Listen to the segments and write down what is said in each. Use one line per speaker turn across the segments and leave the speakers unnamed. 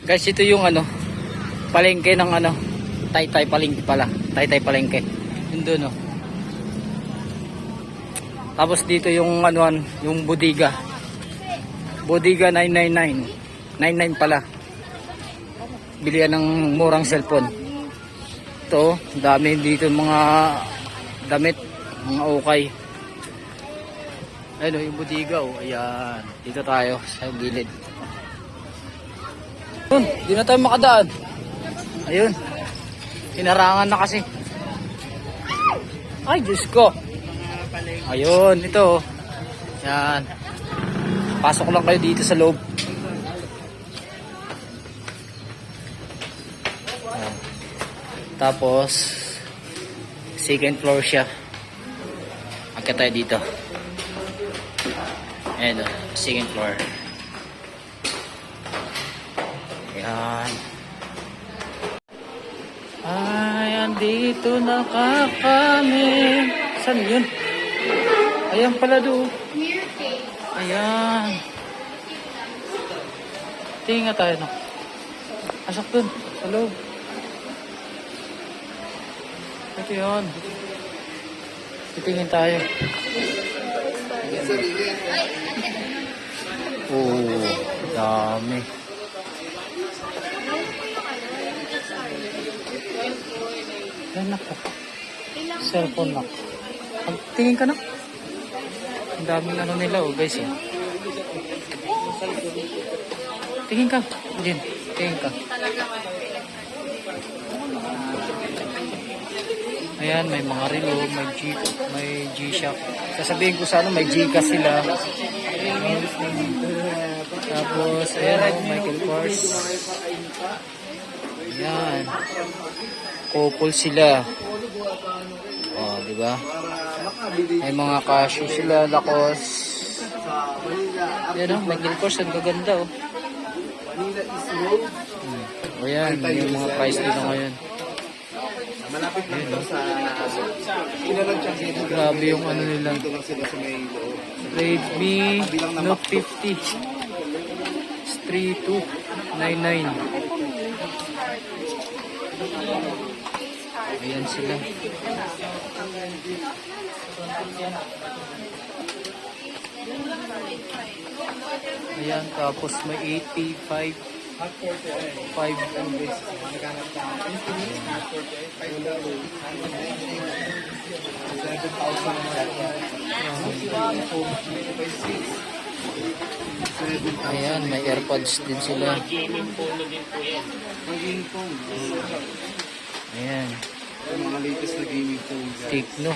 Guys, ito yung ano, palengke ng ano, Taytay palengke pala. Taytay palengke. Yun doon, oh. Tapos dito yung ano, yung bodega. Bodega 999. 99 pala. Bilihan ng murang cellphone. Ito, dami dito mga damit, mga ukay. Ayun, yung bodega, oh. Ayan. Dito tayo sa gilid. Ayun, di na tayo makadaan. Ayun. Hinarangan na kasi. Ay, Diyos ko. Ayun, ito. Yan. Pasok lang kayo dito sa loob. Yan. Tapos, second floor siya. Agad tayo dito. Ayan o, second floor. Ayan. Ay, andito na kami. Saan yun? Ayan pala doon. Ayan. Tingin nga tayo, no? Asok dun, sa loob. Ito yun. Titingin tayo. Oh, dami. Ayan ako. Cellphone na. Tingin ka na. Ang daming ano nila, oh, guys. Tingin ka. Diyan, tingin ka. Ayan, may mga relo, may G-Shock. Sasabihin ko sa ano, may Gcash sila. Tapos, ayan, Michael Kors. Ayan. Couple sila. Oh, di ba? May mga cashew sila, Lacoste. Ayan, oh, Michael Kors, ang gaganda, oh. Ayan, yung mga price nila ngayon.
Malapit lang ito sa
grabe yung ano nila. Redmi Note 50 3299. Ayan sila. Ayan, tapos may 85 5 Ayan, may AirPods din sila. Ayan.
mga latest na gaming phones.
Tecno.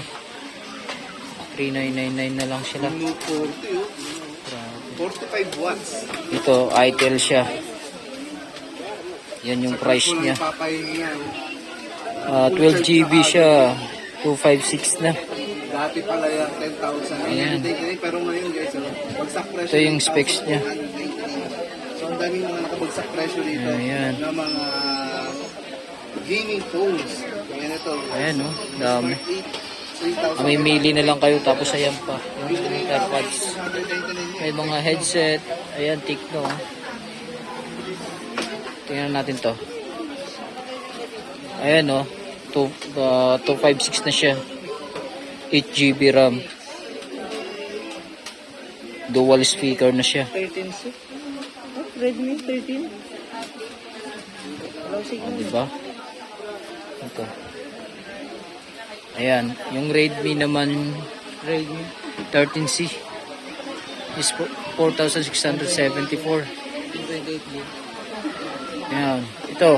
3999 na lang sila.
45 watts.
Ito, Itel siya. Yan yung price niya. 12 GB siya. 256 na.
Dati pala yan, 10,000.
Ayan.
Pero ngayon guys, bagsak presyo.
Ito yung specs niya.
So ang daming mga nakabagsak presyo dito.
Ayan.
Na mga gaming phones. Ayan ito.
Ayan, oh, dami.
3,000.
May mili na lang kayo, tapos ayan pa. Yung AirPods. May mga headset. Ayan, Tecno. Tingnan natin to. Ayan, oh. 256 na siya. 8 GB RAM. Dual speaker na siya.
13C. Redmi 13. Hello, signal.
Diba? Ito. Ayan. Yung Redmi naman, Redmi 13C is 4,674. Ayan. Ito.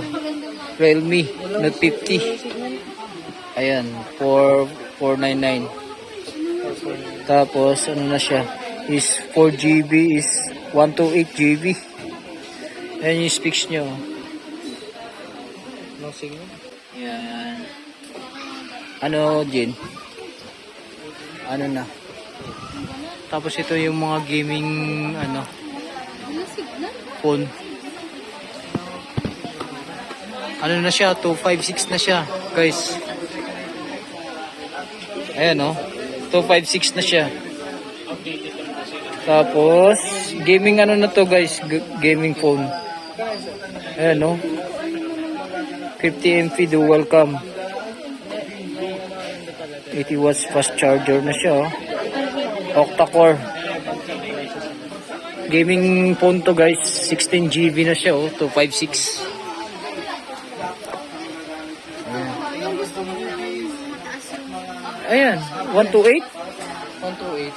Realme Note 50. Ayan. 499. Tapos, ano na siya? Is 4 GB is 128 GB. Ayan yung specs nyo.
No signal.
Ayan. Ano, Jin? Ano na? Tapos ito yung mga gaming, ano, phone. Ano na siya? 256 na siya, guys. Ayan, oh. 256 na siya. Tapos, gaming ano na to, guys. Gaming phone. Ayan, no? 50 MP dual cam. 80 watts fast charger na siya, oh. Octa-core. Gaming phone to, guys. 16 GB na siya, oh. 256. Ayan. 128? 128.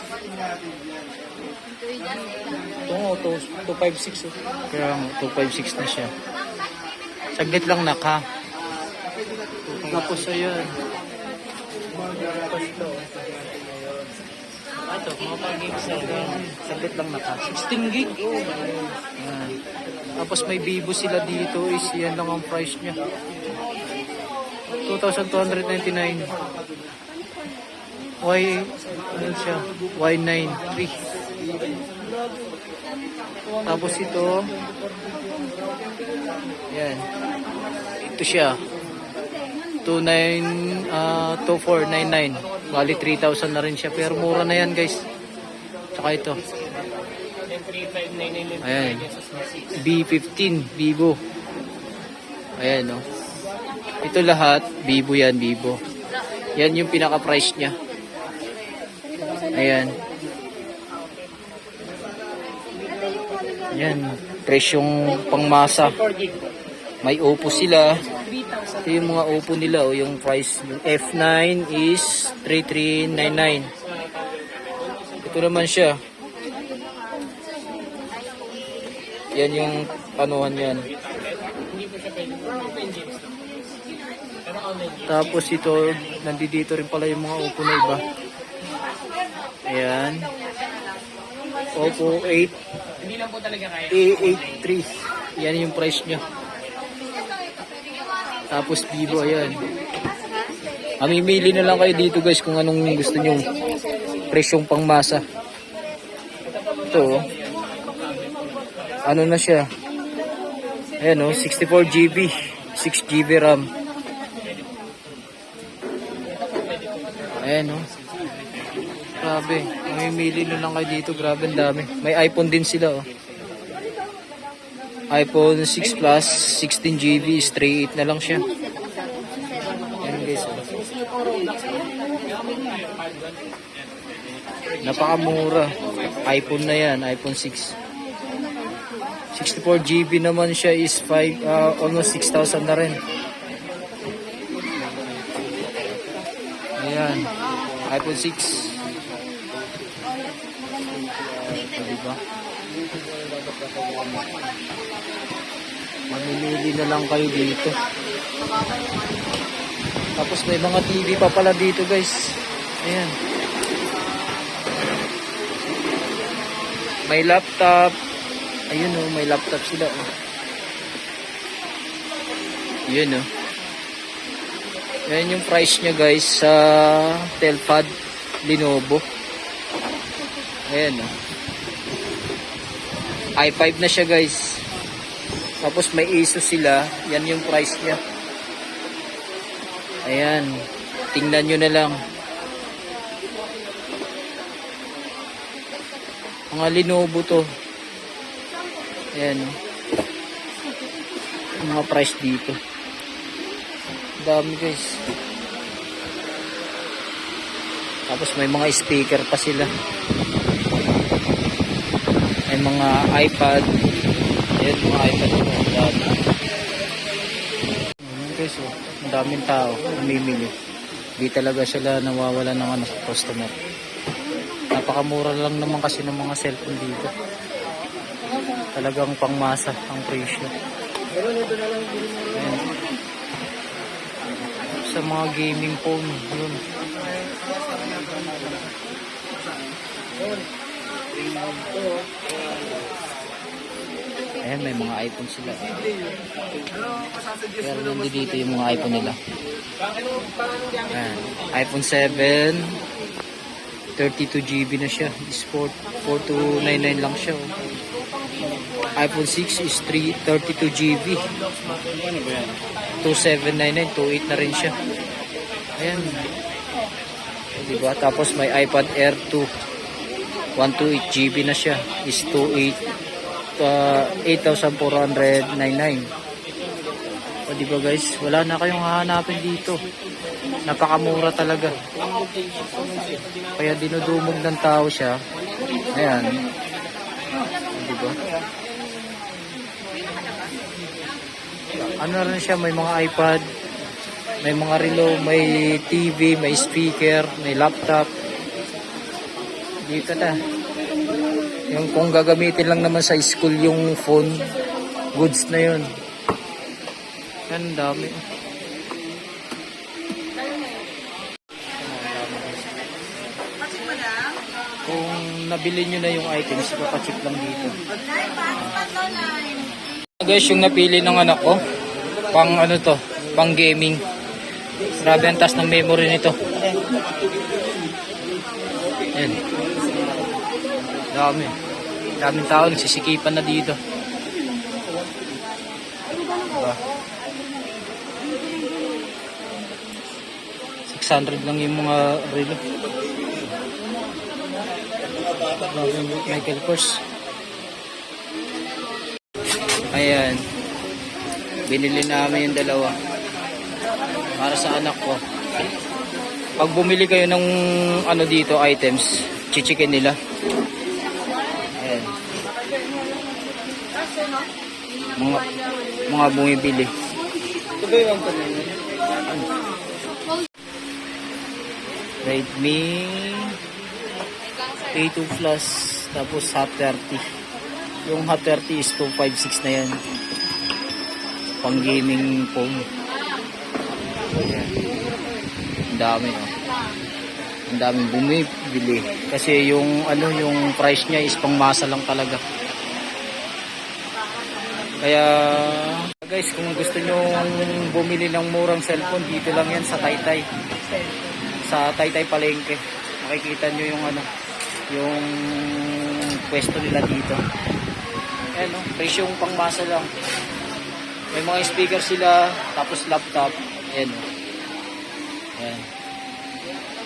Oo, 256. Oh. Kaya 256 na siya. Saglit lang naka. Tapos ayan. Ito, mga pag-games saglit lang naka. 16 gig. Ayan. Tapos may Vivo sila dito. Is yan lang ang price niya. 2,299. Ano siya? Y93. Tapos ito, yan. Ito siya. 2499. Bali 3,000 na rin siya. Pero mura na yan, guys. Tsaka ito. Ayan. B15. Vivo. Ayan, no. Ito lahat. Vivo yan, Vivo. Yan yung pinaka-price niya. Ayan. Yan. Presyong pangmasa. May Oppo sila. Ito yung mga Oppo nila. O yung price. Yung F9 is 3399. Ito naman siya. Yan yung anuhan yan. Tapos ito, nandito rin pala yung mga Oppo na iba. Ayan. Oppo 8 A83. Yan yung price nyo. Tapos Vivo, ayan. Mamimili na lang kayo dito, guys, kung anong gusto nyo. Presyong pangmasa. Ito, ano na siya. Ayan, 64 GB, 6 GB RAM. Ayan, grabe. Mamimili na lang kayo dito. Grabe, ang dami. May iPhone din sila, oh. iPhone 6 Plus, 16 GB, is 3.8 na lang siya. Ayan, guys, oh. Napakamura. iPhone na yan, iPhone 6. 64 GB naman siya is almost 6,000 na rin. Ayan, iPhone 6. Diba? Mamimili na lang kayo dito. Tapos may mga TV pa pala dito, guys. Ayan. May laptop. Ayun, may laptop sila. Ayun, yan yung price niya, guys, sa Telpad Lenovo. Ayan, i5 na siya, guys. Tapos may Asus sila. Yan yung price niya. Ayan. Tingnan nyo na lang. Mga Lenovo to. Ayan. Mga price dito. Dami, guys. Tapos may mga speaker pa sila. May mga iPad. Ayan, mga iPad po. Guys, ang daming tao namimili. Di talaga sila nawawala ng customer. Napakamura lang naman kasi ng mga cellphone dito. Talagang pangmasa ang presyo. Ayan. Sa mga gaming phone, yun. Ayan, may mga iPhone sila. Pero nandito yung mga iPhone nila. Ayan, iPhone 7, 32 GB na siya. Is 4299 lang siya. iPhone 6 is 32 GB. 2799, 28 na rin siya. Ayan. Diba? Tapos may iPad Air 2. 128 GB na siya. Is 8,499. O diba guys, wala na kayong hahanapin dito. Napakamura talaga. Kaya dinudumog ng tao siya. Ayan. Diba? Ano rin siya, may mga iPad, may mga relo, may TV, may speaker, may laptop. Dito na. Yung kung gagamitin lang naman sa school yung phone, goods na yun. Yan, dami. Kung nabili nyo na yung items, ipapacheck lang dito. Guys, yung napili ng anak ko, pang ano to, pang gaming. Grabe ang taas ng memory nito. Yan. Dami. Daming tao nagsisikipan na dito. Diba? 600 lang yung mga relo. Michael Kors. Ayan. Binili namin yung dalawa. Para sa anak ko. Pag bumili kayo ng ano dito items, chichikin nila. Ayan. Mga bumibili.
Ito ba yung
Redmi A2 Plus tapos Hot 30. Yung Hot 30 is 256 na yan. Pang gaming phone. Ayan. Ang dami oh. Ang daming bumibili kasi yung ano yung price niya is pangmasa lang talaga. Kaya guys, kung gusto nyo bumili ng murang cellphone, dito lang yan sa Taytay. Sa Taytay Palengke. Makikita nyo yung ano, yung pwesto nila dito. Ayan o, presyong pangmasa lang. May mga speaker sila, tapos laptop. Ayan o. Ayan.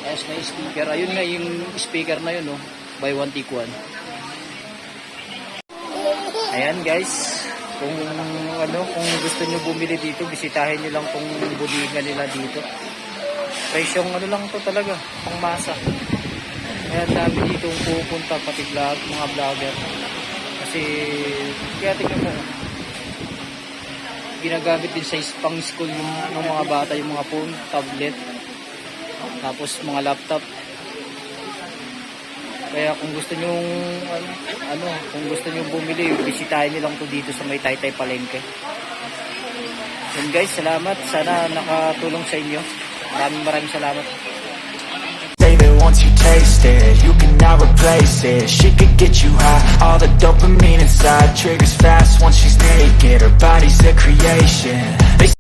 Ayos na yung speaker. Ayun na yung speaker na yun o. Buy one take one. Ayan guys. Kung ano, kung gusto niyo bumili dito, bisitahin niyo lang tong bodega nila dito. Presyong ano lang to talaga, pangmasa. Kaya dami dito pupunta pati vlog, mga vlogger. Kasi kaya tingnan mo, ginagamit din sa pang school yung ng mga bata, yung mga phone, tablet, tapos mga laptop. Kaya kung gusto nyo kung gusto nyo bumili, bisitahin nyo lang to dito sa may Taytay Palengke. And guys, salamat. Sana nakatulong sa inyo. Maraming salamat.
Say that once you taste it, you cannot replace it. She could get you high, all the dopamine inside triggers fast once she's naked. Her body's a creation.